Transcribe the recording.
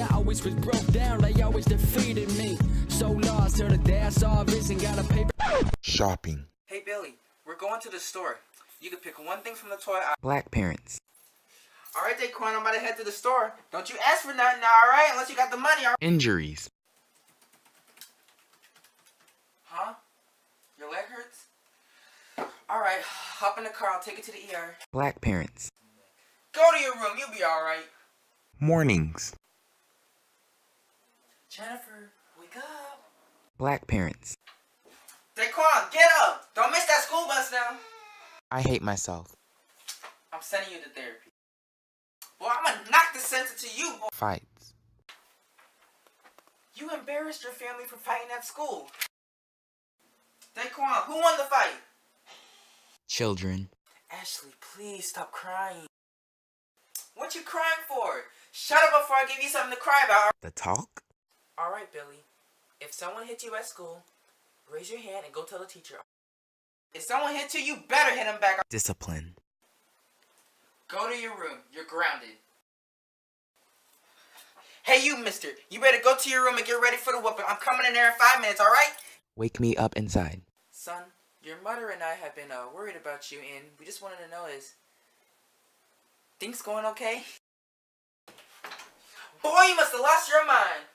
I always was broke down, they always defeated me. So lost till the day I saw a vision, got a paper. Shopping. Hey Billy, we're going to the store. You can pick one thing from the toy aisle. Black parents. Alright, Daquan, I'm about to head to the store. Don't you ask for nothing now, alright? Unless you got the money, alright? Injuries. Huh? Your leg hurts? Alright, hop in the car, I'll take it to the ER. Black parents. Go to your room, you'll be alright. Mornings. Jennifer, wake up. Black parents. Daquan, get up! Don't miss that school bus now. I hate myself. I'm sending you to therapy. Boy, I'm gonna knock the sense into you, boy. Fights. You embarrassed your family for fighting at school. Daquan, who won the fight? Children. Ashley, please stop crying. What you crying for? Shut up before I give you something to cry about. The talk? Alright, Billy. If someone hit you at school, raise your hand and go tell the teacher. If someone hit you, you better hit them back. Discipline. Go to your room. You're grounded. Hey, you, mister. You better go to your room and get ready for the whooping. I'm coming in there in 5 minutes, alright? Wake me up inside. Son, your mother and I have been worried about you, and we just wanted to know is things going okay? Boy, you must have lost your mind.